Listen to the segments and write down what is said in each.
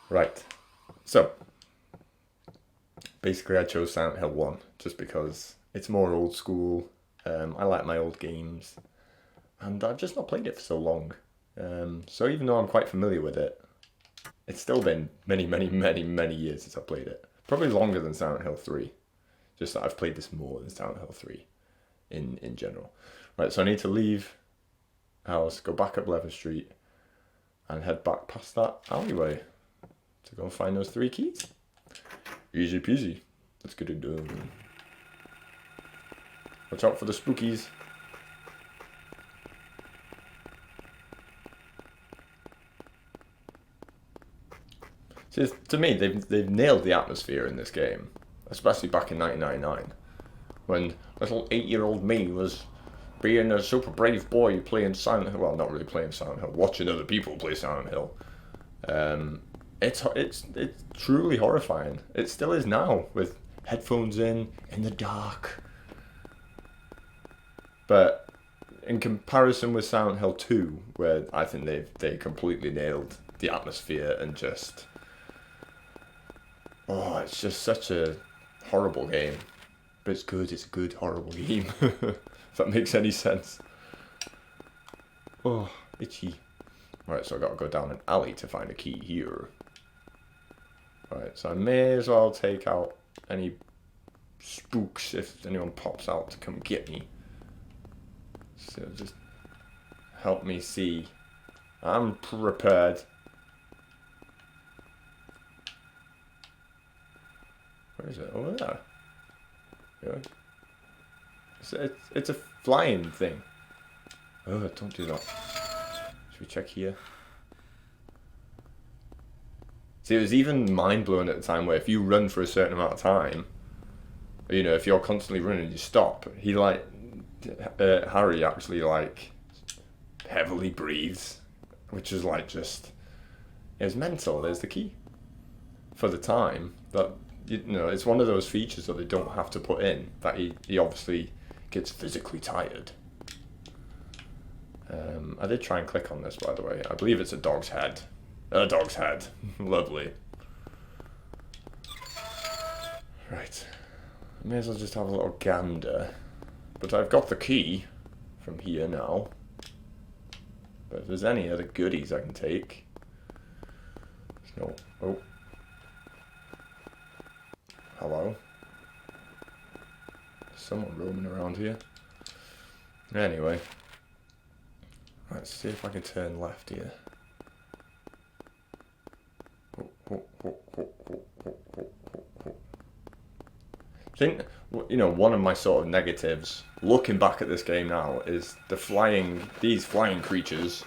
Right. So, basically I chose Silent Hill 1 just because it's more old school. I like my old games. And I've just not played it for so long. So even though I'm quite familiar with it, it's still been many, many, many, many years since I played it. Probably longer than Silent Hill 3. Just that I've played this more than Silent Hill 3 in general. Right, so I need to leave house, go back up Leather Street, and head back past that alleyway to go and find those 3 keys. Easy peasy. Let's get it done. Watch out for the spookies. See, to me, they've nailed the atmosphere in this game, especially back in 1999, when little 8-year-old me was being a super brave boy playing Silent Hill. Well, not really playing Silent Hill, watching other people play Silent Hill. It's truly horrifying. It still is now with headphones in the dark. But in comparison with Silent Hill 2, where I think they completely nailed the atmosphere and just it's just such a horrible game. But it's good. It's a good horrible game. If that makes any sense. Oh, itchy. Right, so I got to go down an alley to find a key here. Right, so I may as well take out any spooks if anyone pops out to come get me. So just help me see. I'm prepared. Where is it? Over there. Yeah. It's a flying thing. Oh, don't do that. Should we check here? See, it was even mind-blowing at the time where if you run for a certain amount of time, you know, if you're constantly running and you stop, Harry actually, heavily breathes, which is, just, it was mental. There's the key. For the time, that, it's one of those features that they don't have to put in, that he obviously gets physically tired. I did try and click on this, by the way. I believe it's a dog's head. A dog's head. Lovely. Right. May as well just have a little gander. But I've got the key from here now. But if there's any other goodies I can take. No. Oh. Hello. There's someone roaming around here. Anyway. Let's see if I can turn left here. I think, one of my sort of negatives, looking back at this game now, is these flying creatures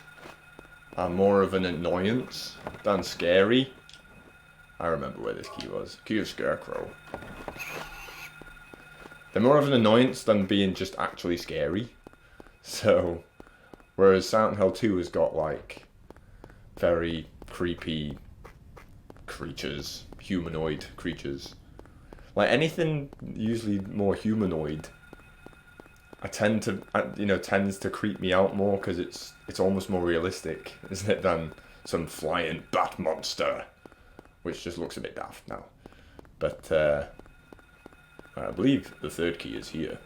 are more of an annoyance than scary. I remember where this key was. Key of Scarecrow. They're more of an annoyance than being just actually scary. So, whereas Silent Hill 2 has got, very creepy creatures, humanoid creatures. Anything usually more humanoid, tends to creep me out more because it's almost more realistic, isn't it, than some flying bat monster, which just looks a bit daft now. But I believe the 3rd key is here.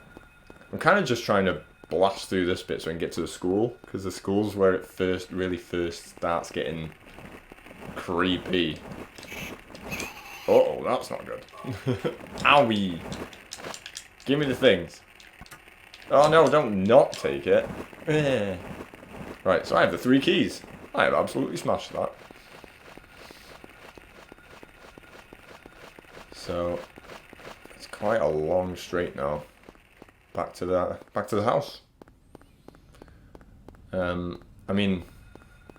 I'm kind of just trying to blast through this bit so I can get to the school, because the school's where it really first starts getting creepy. Uh-oh, that's not good. Owie! Give me the things. Oh no, don't not take it. Right, so I have the 3 keys. I have absolutely smashed that. So, it's quite a long straight now. Back to the house. I mean,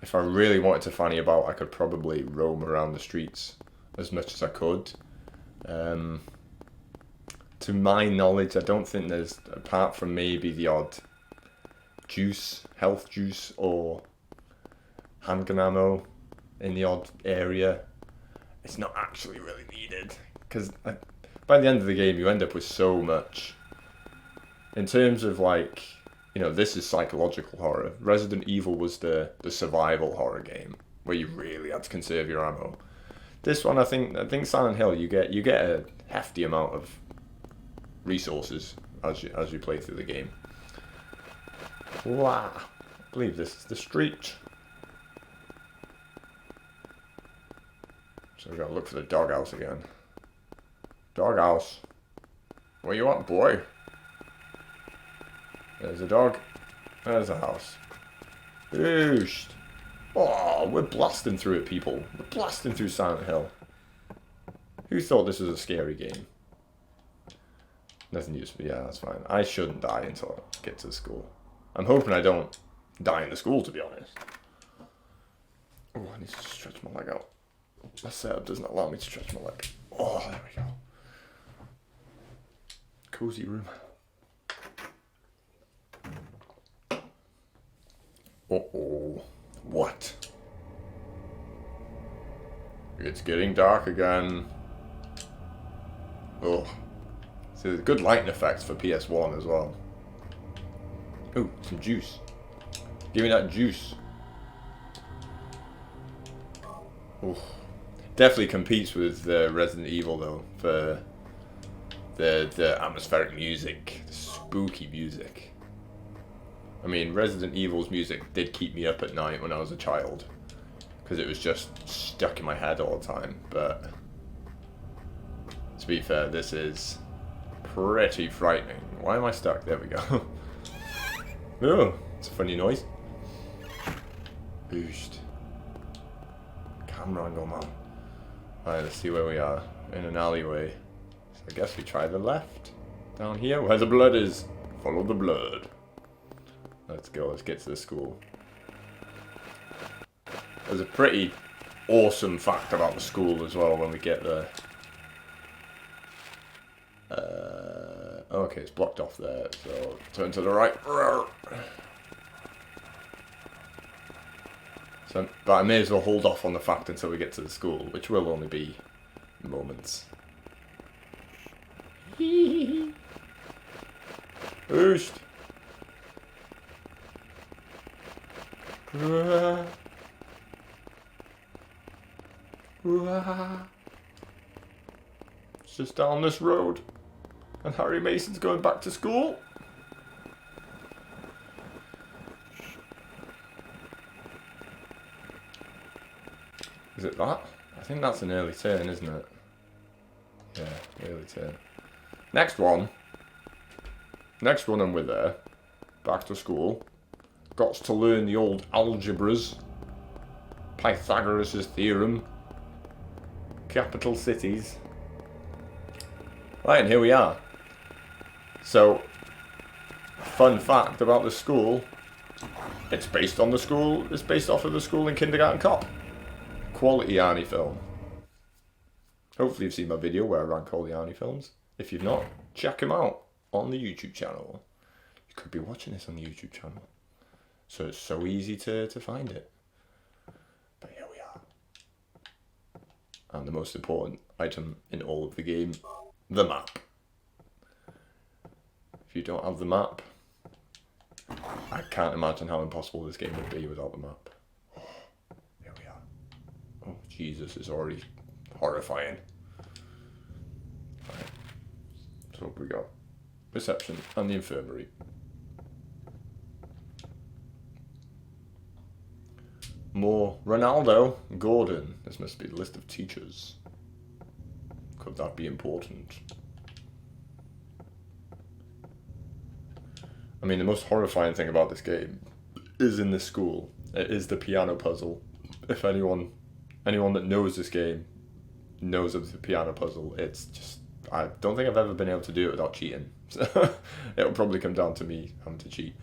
if I really wanted to fanny about, I could probably roam around the streets as much as I could. To my knowledge, I don't think there's, apart from maybe the odd health juice or handgun ammo in the odd area, it's not actually really needed. Because by the end of the game, you end up with so much. In terms of this is psychological horror. Resident Evil was the survival horror game, where you really had to conserve your ammo. This one, I think Silent Hill, you get a hefty amount of resources as you play through the game. Wow, I believe this is the street. So we gotta look for the doghouse again. Doghouse, where you at, boy? There's a dog. There's a house. Boost. Oh, we're blasting through it, people. We're blasting through Silent Hill. Who thought this was a scary game? Nothing used to be. Yeah, that's fine. I shouldn't die until I get to school. I'm hoping I don't die in the school, to be honest. Oh, I need to stretch my leg out. My setup doesn't allow me to stretch my leg. Oh, there we go. Cozy room. Uh-oh. What? It's getting dark again. Oh. So there's good lighting effects for PS1 as well. Ooh, some juice. Give me that juice. Oh. Definitely competes with Resident Evil though for the atmospheric music, the spooky music. I mean, Resident Evil's music did keep me up at night when I was a child, because it was just stuck in my head all the time, but to be fair, this is pretty frightening. Why am I stuck? There we go. Oh, it's a funny noise. Boost. Camera angle, man. Alright, let's see where we are. In an alleyway. So I guess we try the left. Down here, where the blood is. Follow the blood. Let's go, let's get to the school. There's a pretty awesome fact about the school as well when we get there. Okay, it's blocked off there, so turn to the right. So, but I may as well hold off on the fact until we get to the school, which will only be moments. Boost! It's just down this road. And Harry Mason's going back to school. Is it that? I think that's an early turn, isn't it? Yeah, early turn. Next one and we're there. Back to school. Got to learn the old algebras. Pythagoras' theorem. Capital cities. Right, and here we are. So, fun fact about the school. It's based off of the school in Kindergarten Cop. Quality Arnie film. Hopefully you've seen my video where I rank all the Arnie films. If you've not, check them out on the YouTube channel. You could be watching this on the YouTube channel. So it's so easy to find it. But here we are. And the most important item in all of the game, the map. If you don't have the map, I can't imagine how impossible this game would be without the map. Oh, here we are. Oh, Jesus, it's already horrifying. Right. So what we got? Reception and the infirmary. More Ronaldo, Gordon. This must be the list of teachers. Could that be important? I mean, the most horrifying thing about this game is in this school. It is the piano puzzle. If anyone that knows this game knows of the piano puzzle, it's just, I don't think I've ever been able to do it without cheating. So it'll probably come down to me having to cheat.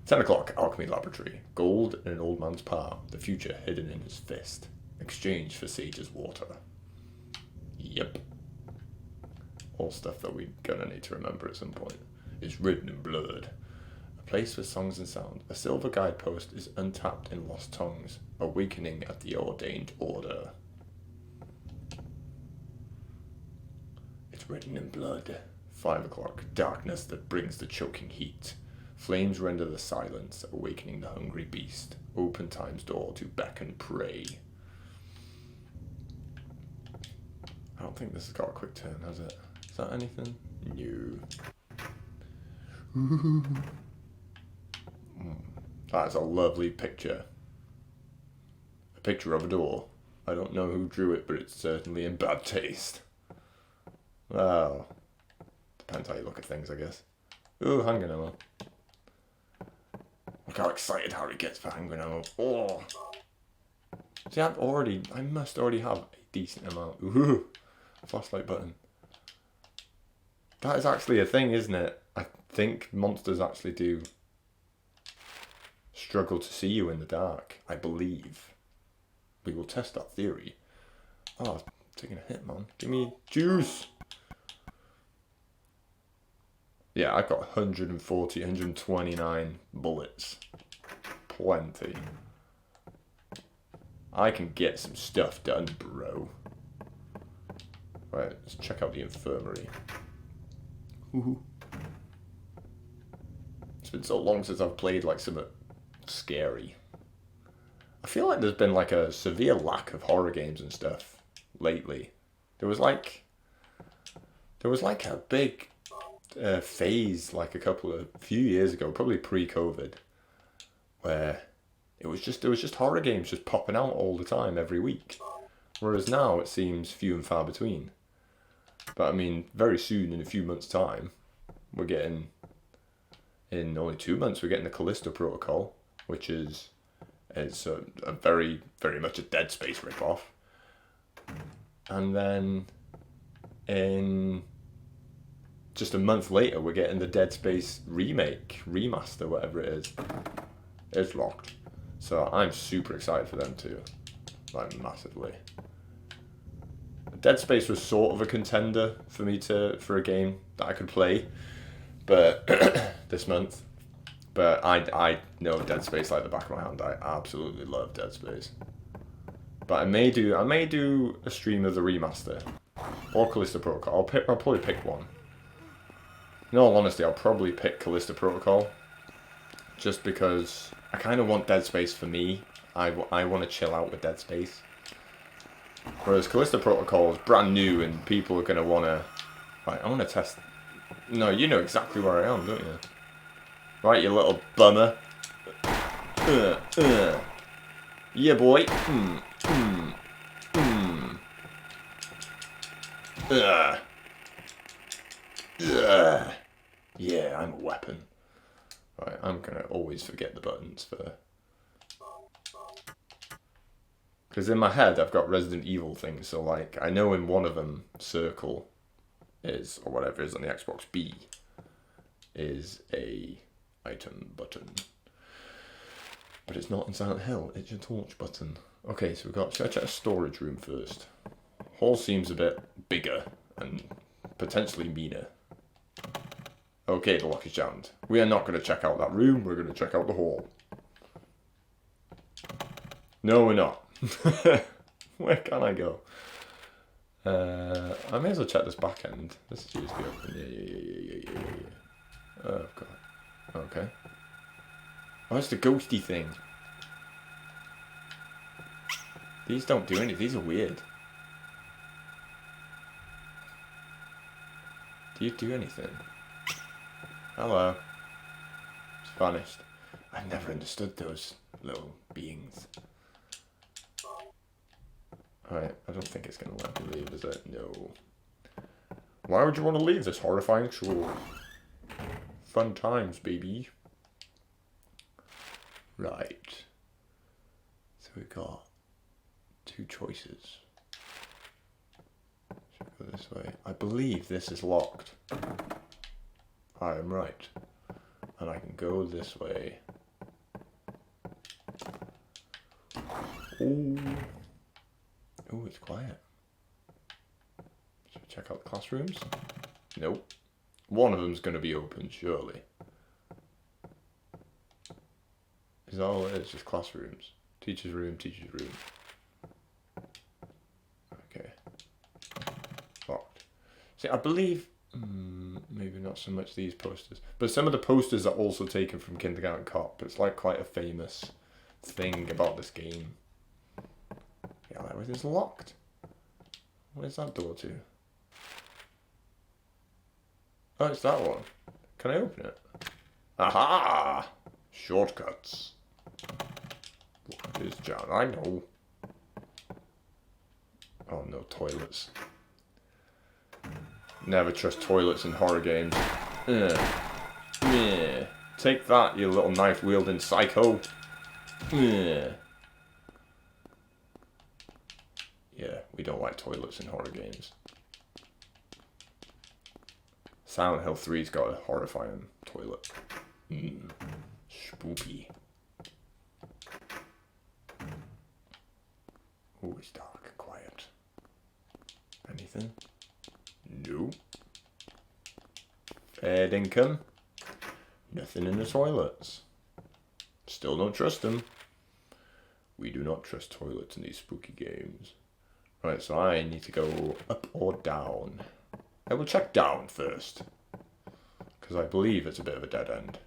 10 o'clock, Alchemy Laboratory. Gold in an old man's palm. The future hidden in his fist. Exchange for sage's water. Yep. All stuff that we're gonna need to remember at some point. Is written in blood. A place for songs and sound. A silver guidepost is untapped in lost tongues. Awakening at the ordained order. It's written in blood. 5 o'clock. Darkness that brings the choking heat. Flames render the silence, awakening the hungry beast. Open time's door to beckon prey. I don't think this has got a quick turn, has it? Is that anything? No. That is a lovely picture. A picture of a door. I don't know who drew it, but it's certainly in bad taste. Well, depends how you look at things, I guess. Ooh, handgun ammo. Look how excited Harry gets for handgun ammo. Oh! See, I must already have a decent amount. Ooh! Flashlight button. That is actually a thing, isn't it? I think monsters actually do struggle to see you in the dark, I believe. We will test that theory. Oh, I'm taking a hit, man. Give me juice! Yeah, I've got 140, 129 bullets. Plenty. I can get some stuff done, bro. Right, let's check out the infirmary. Ooh. It's been so long since I've played like something scary. I feel like there's been like a severe lack of horror games and stuff lately. There was like a big phase like a few years ago, probably pre-COVID, where it was just horror games just popping out all the time every week. Whereas now it seems few and far between. But I mean, very soon, in a few months' time, we're getting, in only 2 months, we're getting the Callisto Protocol, which is a very, very much a Dead Space ripoff. And then in just a month later, we're getting the Dead Space remake, remaster, whatever it is. It's locked. So I'm super excited for them too. Like, massively. Dead Space was sort of a contender for me for a game that I could play, but this month. But I know Dead Space like the back of my hand. I absolutely love Dead Space. But I may do a stream of the remaster or Callisto Protocol. I'll probably pick one. In all honesty, I'll probably pick Callisto Protocol, just because I kind of want Dead Space for me. I want to chill out with Dead Space. Whereas Callisto Protocol is brand new and people are going to want to... Right, I want to test... No, you know exactly where I am, don't you? Right, you little bummer. Yeah, boy. Yeah, I'm a weapon. Right, I'm going to always forget the buttons for... Because in my head, I've got Resident Evil things, so like, I know in one of them, circle is, or whatever is on the Xbox B, is a item button. But it's not in Silent Hill, it's your torch button. Okay, so should I check a storage room first? Hall seems a bit bigger and potentially meaner. Okay, the lock is jammed. We are not going to check out that room, we're going to check out the hall. No, we're not. Where can I go? I may as well check this back end. This is usually open. Yeah. Oh, God. Okay. Oh, it's the ghosty thing. These don't do anything. These are weird. Do you do anything? Hello. It's vanished. I've never understood those little beings. Alright, I don't think it's going to let me leave, is it? No. Why would you want to leave this horrifying shore? Fun times, baby. Right. So we've got 2 choices. Should we go this way? I believe this is locked. I am right. And I can go this way. Ooh. Oh, it's quiet. Should we check out the classrooms? Nope. One of them's going to be open, surely. Is that all it is? Just classrooms? Teacher's room, teacher's room. Okay. Locked. See, I believe... maybe not so much these posters. But some of the posters are also taken from Kindergarten Cop. It's like quite a famous thing about this game. Yeah, everything's locked. Where's that door to? Oh, it's that one. Can I open it? Aha! Shortcuts. What is John? I know. Oh no, toilets. Never trust toilets in horror games. Yeah. Take that, you little knife-wielding psycho. Yeah, we don't like toilets in horror games. Silent Hill 3's got a horrifying toilet. Spooky. Oh, it's dark and quiet. Anything? No. Fair income. Nothing in the toilets. Still don't trust them. We do not trust toilets in these spooky games. Right, so I need to go up or down. I will check down first, because I believe it's a bit of a dead end.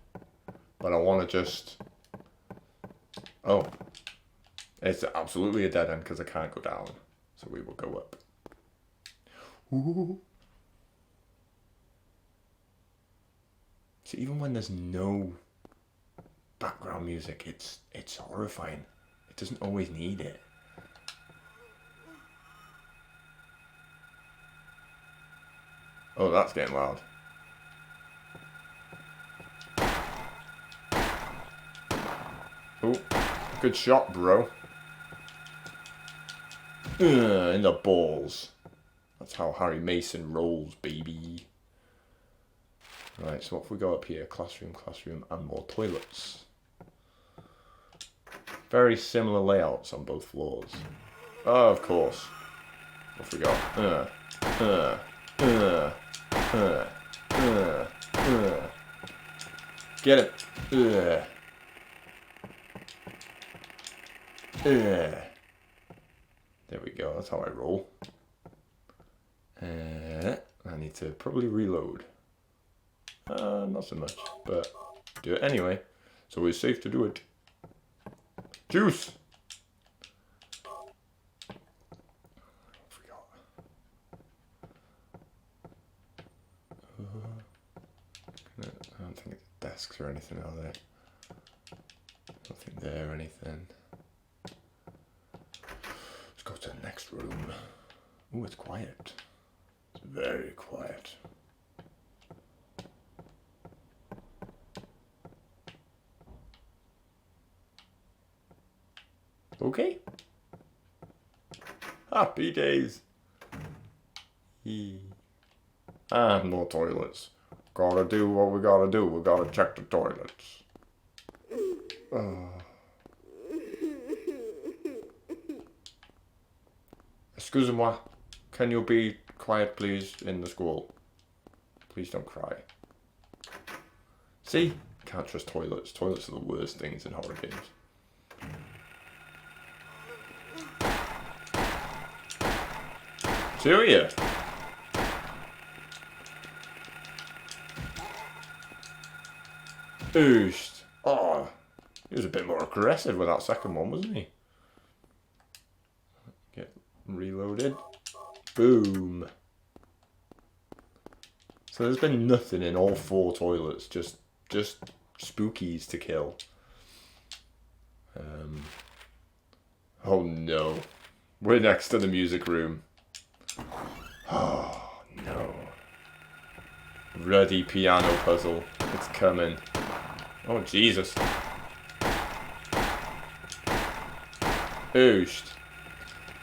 But I want to just... Oh. It's absolutely a dead end because I can't go down. So we will go up. Ooh. So even when there's no background music, it's horrifying. It doesn't always need it. Oh, that's getting loud. Oh, good shot, bro. In the balls. That's how Harry Mason rolls, baby. Right, so what have we got up here? Classroom, and more toilets. Very similar layouts on both floors. Oh, of course. What have we got? Get it. There we go, that's how I roll. I need to probably reload. Not so much, but do it anyway. It's always safe to do it. Juice! I don't think it's desks or anything, are there? Nothing there or anything. Let's go to the next room. Oh, it's quiet. It's very quiet. Okay. Happy days. And more toilets. Gotta do what we gotta do. We gotta check the toilets. Excusez-moi. Can you be quiet, please, in the school? Please don't cry. See? Can't trust toilets. Toilets are the worst things in horror games. Do you? Oost. Oh, he was a bit more aggressive with that second one, wasn't he? Get reloaded. Boom. So there's been nothing in all 4 toilets, just spookies to kill. Oh no. We're next to the music room. Oh no. Ruddy piano puzzle. It's coming. Oh Jesus. Ooshed.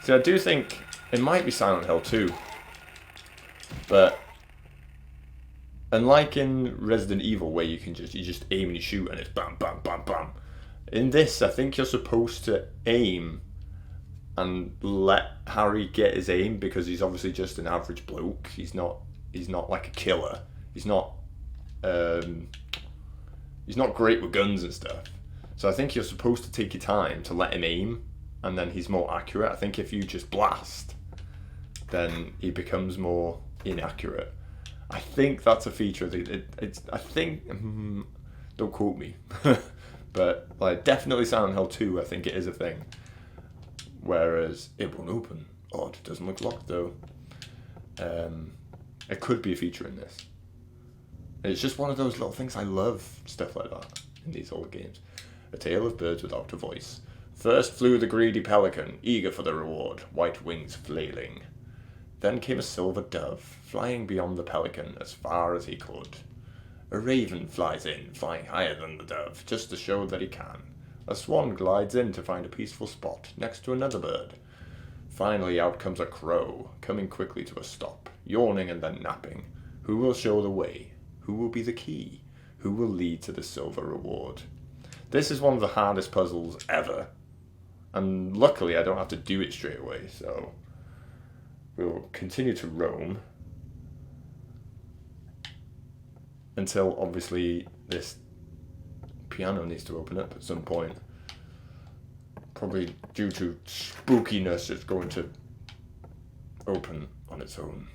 See, I do think it might be Silent Hill 2. But unlike in Resident Evil where you just aim and you shoot and it's bam bam bam bam. In this I think you're supposed to aim and let Harry get his aim because he's obviously just an average bloke. He's not like a killer. He's not great with guns and stuff. So I think you're supposed to take your time to let him aim and then he's more accurate. I think if you just blast, then he becomes more inaccurate. I think that's a feature. I think, don't quote me, but like definitely Silent Hill 2, I think it is a thing. Whereas it won't open. Odd, it doesn't look locked though. It could be a feature in this. It's just one of those little things. I love stuff like that in these old games. A tale of birds without a voice. First flew the greedy pelican, eager for the reward, white wings flailing. Then came a silver dove, flying beyond the pelican as far as he could. A raven flies in, flying higher than the dove, just to show that he can. A swan glides in to find a peaceful spot next to another bird. Finally out comes a crow, coming quickly to a stop, yawning and then napping. Who will show the way? Who will be the key? Who will lead to the silver reward? This is one of the hardest puzzles ever. And luckily I don't have to do it straight away, so we'll continue to roam until obviously this piano needs to open up at some point. Probably due to spookiness, it's going to open on its own.